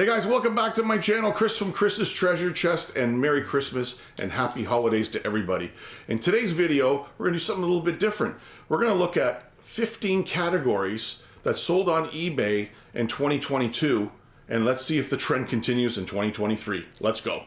Hey guys, welcome back to my channel, Chris from Chris's Treasure Chest, and Merry Christmas and Happy Holidays to everybody. In today's video, we're gonna do something a little bit different. We're gonna look at 15 categories that sold on eBay in 2022, and let's see if the trend continues in 2023. Let's go.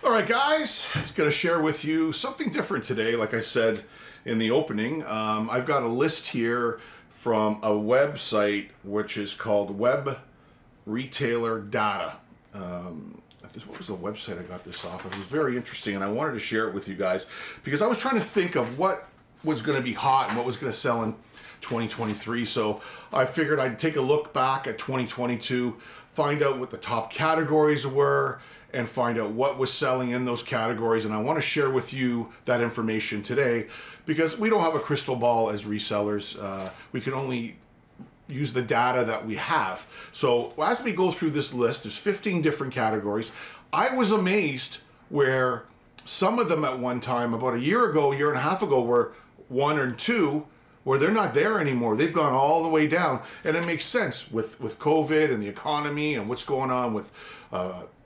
All right, guys, going to share with you something different today. Like I said in the opening, I've got a list here from a website which is called Web Retailer Data. What was the website I got this off of? It was very interesting, and I wanted to share it with you guys because I was trying to think of what was going to be hot and what was going to sell in 2023. So I figured I'd take a look back at 2022, find out what the top categories were, and find out what was selling in those categories. And I want to share with you that information today because we don't have a crystal ball as resellers. We can only use the data that we have. So as we go through this list, there's 15 different categories. I was amazed where some of them at one time, about a year ago, year and a half ago, were one or two, where they're not there anymore. They've gone all the way down. And it makes sense with COVID and the economy and what's going on with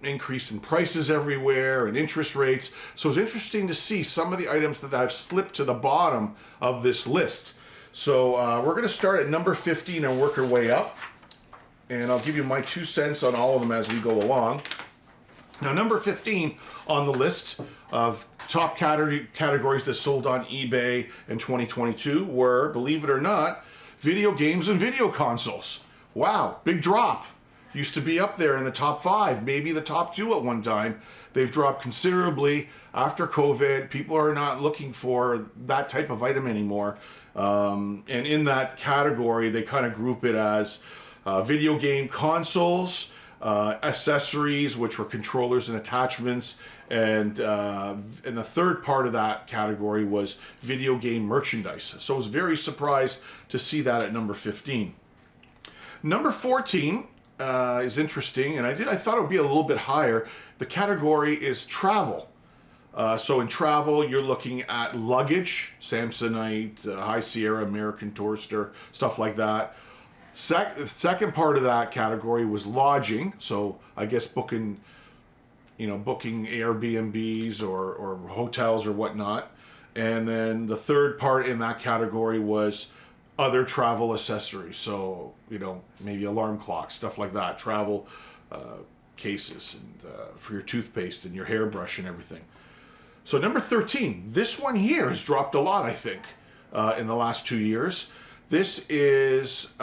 increase in prices everywhere and interest rates. So it's interesting to see some of the items that have slipped to the bottom of this list. So we're gonna start at number 15 and work our way up. And I'll give you my 2 cents on all of them as we go along. Now, number 15 on the list of top categories that sold on eBay in 2022 were, believe it or not, video games and video consoles. Wow, big drop. Used to be up there in the top 5, maybe the top 2 at one time. They've dropped considerably after COVID. People are not looking for that type of item anymore. And in that category, they kind of group it as video game consoles, accessories, which were controllers and attachments, and the third part of that category was video game merchandise. So I was very surprised to see that at number 15. Number 14 is interesting, and I thought it would be a little bit higher. The category is travel. So in travel, you're looking at luggage, Samsonite, High Sierra, American Tourister, stuff like that. The second part of that category was lodging. So I guess booking Airbnbs or hotels or whatnot. And then the third part in that category was other travel accessories. So, maybe alarm clocks, stuff like that, travel cases and for your toothpaste and your hairbrush and everything. So number 13, this one here has dropped a lot, I think, in the last 2 years. This is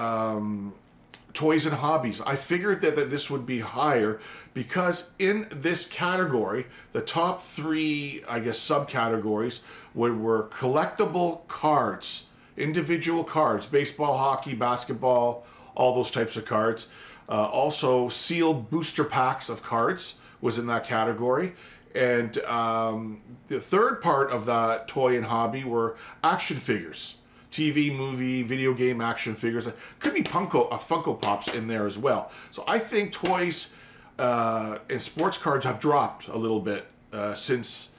toys and hobbies. I figured that this would be higher because in this category, the top 3, I guess, subcategories were collectible cards, individual cards, baseball, hockey, basketball, all those types of cards. Also, sealed booster packs of cards was in that category. And the third part of that toy and hobby were action figures. TV, movie, video game action figures. Could be Funko Pops in there as well. So I think toys and sports cards have dropped a little bit since,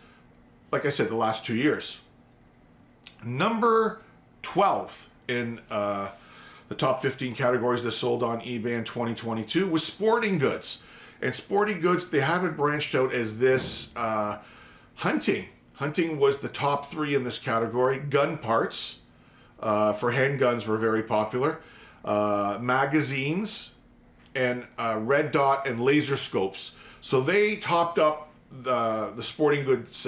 like I said, the last 2 years. Number 12 in the top 15 categories that sold on eBay in 2022 was sporting goods. And sporting goods, they haven't branched out as this. Hunting. Hunting was the top 3 in this category. Gun parts for handguns were very popular. Magazines and red dot and laser scopes. So they topped up the sporting goods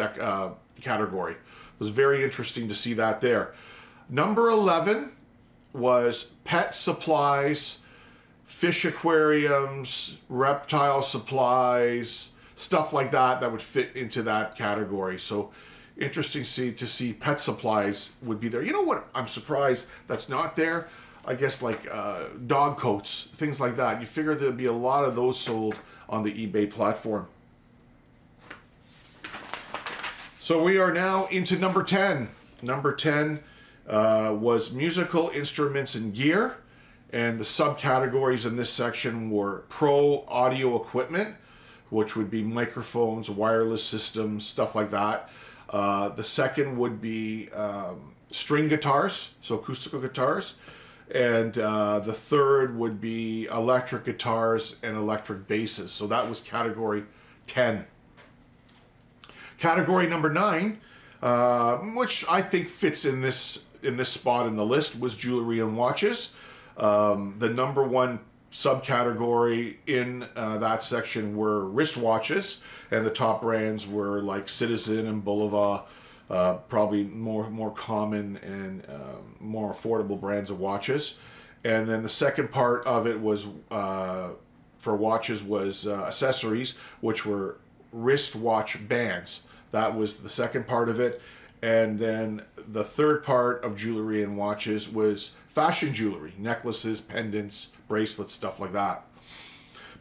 category. It was very interesting to see that there. Number 11 was pet supplies, fish aquariums, reptile supplies, stuff like that would fit into that category. So interesting to see pet supplies would be there. You know what? I'm surprised that's not there. I guess like dog coats, things like that. You figure there'd be a lot of those sold on the eBay platform. So we are now into number 10. Number 10 was musical instruments and gear. And the subcategories in this section were pro audio equipment, which would be microphones, wireless systems, stuff like that. The second would be string guitars, so acoustical guitars. And the third would be electric guitars and electric basses. So that was category 10. Category number 9, which I think fits in this spot in the list, was jewelry and watches. The number one subcategory in that section were wristwatches, and the top brands were like Citizen and Boulevard, probably more common and more affordable brands of watches. And then the second part of it was for watches was accessories, which were wristwatch bands. That was the second part of it. And then the third part of jewelry and watches was fashion jewelry, necklaces, pendants, bracelets, stuff like that.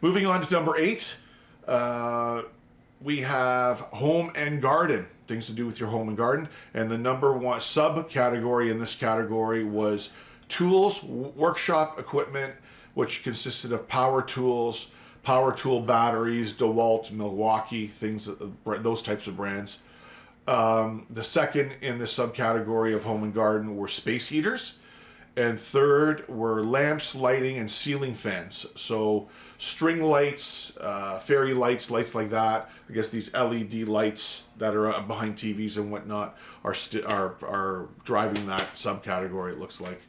Moving on to number 8, we have home and garden, things to do with your home and garden. And the number one subcategory in this category was tools, workshop equipment, which consisted of power tools, power tool batteries, DeWalt, Milwaukee, things, those types of brands. The second in the subcategory of home and garden were space heaters. And third were lamps, lighting, and ceiling fans. So string lights, fairy lights, lights like that. I guess these LED lights that are behind TVs and whatnot are driving that subcategory, it looks like.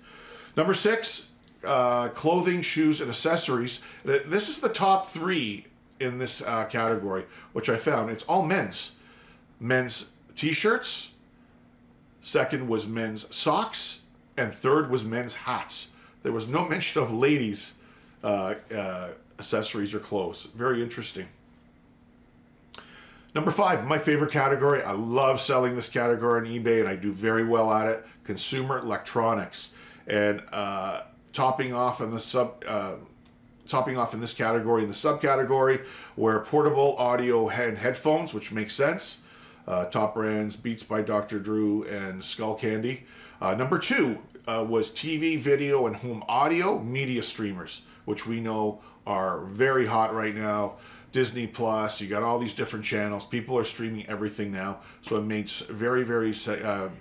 Number 6, clothing, shoes, and accessories. This is the top 3 in this category, which I found. It's all men's. Men's t-shirts. Second was men's socks. And third was men's hats. There was no mention of ladies' accessories or clothes. Very interesting. Number 5, my favorite category. I love selling this category on eBay, and I do very well at it. Consumer electronics. And topping off in this category, in the subcategory, were portable audio and headphones, which makes sense. Top brands, Beats by Dr. Drew and Skull Candy. Number 2 was TV, video, and home audio media streamers, which we know are very hot right now. Disney Plus, you got all these different channels. People are streaming everything now, so it made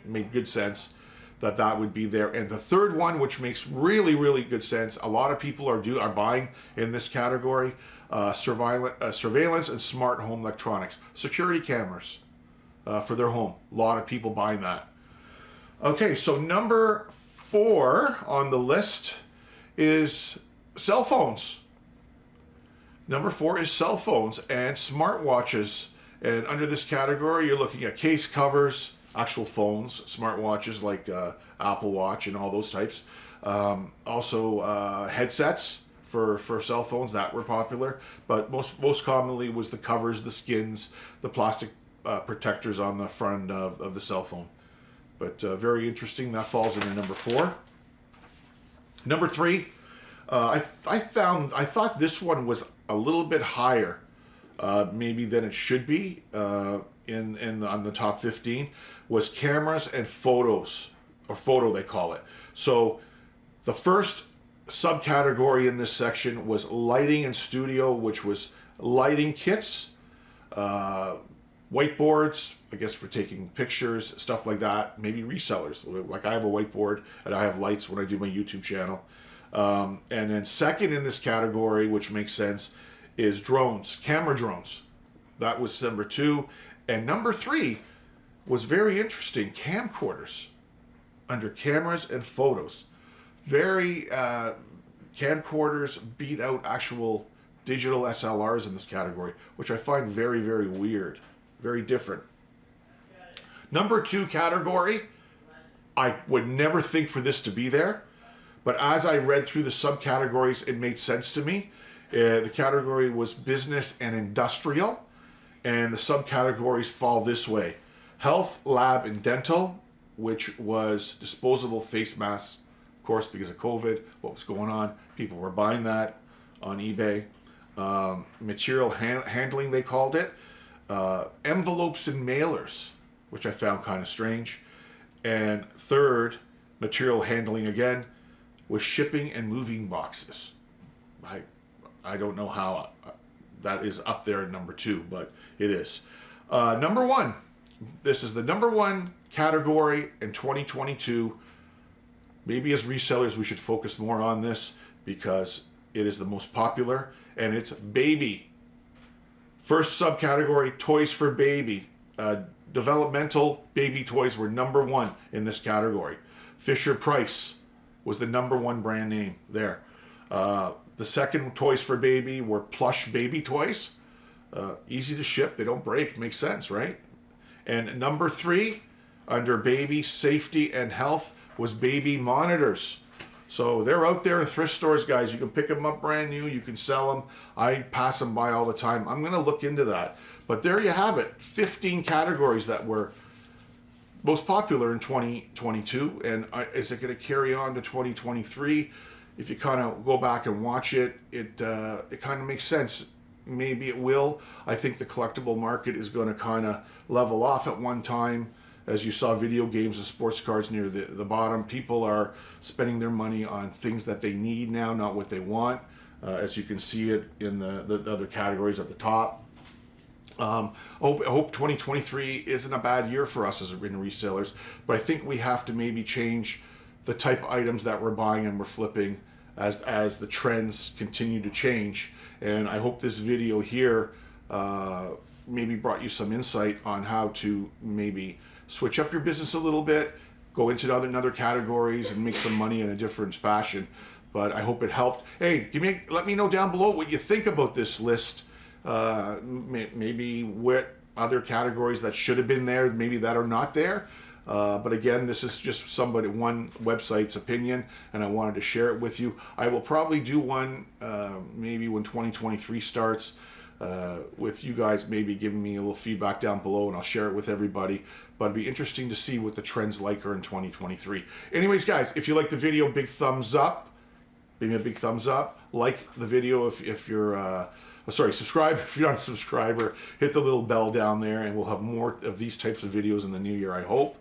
made good sense that would be there. And the third one, which makes really good sense, a lot of people are buying in this category, surveillance and smart home electronics, security cameras for their home. A lot of people buying that. Okay, so number 4 on the list is cell phones. Number 4 is cell phones and smartwatches. And under this category, you're looking at case covers, actual phones, smartwatches like Apple Watch and all those types. Also headsets for cell phones that were popular, but most commonly was the covers, the skins, the plastic protectors on the front of the cell phone. But very interesting. That falls into number 4. Number 3, I thought this one was a little bit higher, maybe than it should be on the top 15. Was cameras and photos, or photo they call it. So the first subcategory in this section was lighting and studio, which was lighting kits, whiteboards, I guess for taking pictures, stuff like that. Maybe resellers. Like I have a whiteboard and I have lights when I do my YouTube channel. And then second in this category, which makes sense, is drones, camera drones. That was number 2. And number 3 was very interesting, camcorders under cameras and photos. Very, camcorders beat out actual digital SLRs in this category, which I find very weird. Very different. Number 2 category, I would never think for this to be there, but as I read through the subcategories, it made sense to me. The category was business and industrial, and the subcategories fall this way. Health, lab, and dental, which was disposable face masks, of course, because of COVID, what was going on. People were buying that on eBay. Material handling, they called it. Envelopes and mailers, which I found kind of strange. And third, material handling again, was shipping and moving boxes. I don't know how that is up there at number 2, but it is. Number 1 This is the #1 category in 2022. Maybe as resellers, we should focus more on this because it is the most popular, and it's baby. First subcategory, toys for baby. Developmental baby toys were #1 in this category. Fisher Price was the #1 brand name there. The second toys for baby were plush baby toys. Easy to ship, they don't break, makes sense, right? And #3 under baby safety and health was baby monitors. So they're out there in thrift stores, guys. You can pick them up brand new, you can sell them. I pass them by all the time. I'm gonna look into that. But there you have it, 15 categories that were most popular in 2022. And is it gonna carry on to 2023? If you kind of go back and watch it, it kind of makes sense. Maybe it will. I think the collectible market is going to kind of level off at one time. As you saw video games and sports cards near the bottom, people are spending their money on things that they need now, not what they want. As you can see it in the other categories at the top. I hope 2023 isn't a bad year for us as resellers, but I think we have to maybe change the type of items that we're buying and we're flipping as the trends continue to change. And I hope this video here maybe brought you some insight on how to maybe switch up your business a little bit, go into other categories and make some money in a different fashion. But I hope it helped. Hey, let me know down below what you think about this list. Maybe what other categories that should have been there, maybe that are not there. But again, this is just one website's opinion, and I wanted to share it with you. I will probably do one maybe when 2023 starts with you guys maybe giving me a little feedback down below, and I'll share it with everybody. But it'd be interesting to see what the trends like are in 2023. Anyways, guys, if you like the video, big thumbs up. Give me a big thumbs up. Like the video if you're... subscribe if you're not a subscriber. Hit the little bell down there, and we'll have more of these types of videos in the new year, I hope.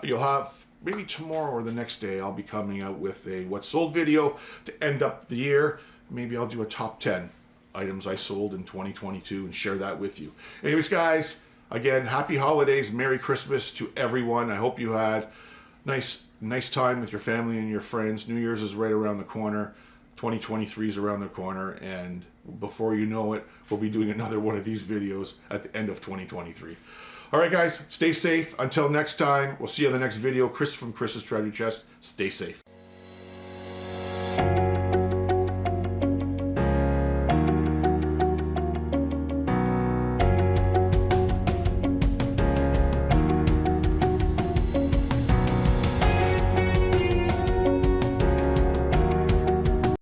You'll have, maybe tomorrow or the next day, I'll be coming out with a What Sold video to end up the year. Maybe I'll do a top 10 items I sold in 2022 and share that with you. Anyways, guys, again, happy holidays, Merry Christmas to everyone. I hope you had nice time with your family and your friends. New Year's is right around the corner. 2023 is around the corner, and before you know it, we'll be doing another one of these videos at the end of 2023. All right, guys, stay safe. Until next time, we'll see you on the next video. Chris from Chris's Treasure Chest. Stay safe.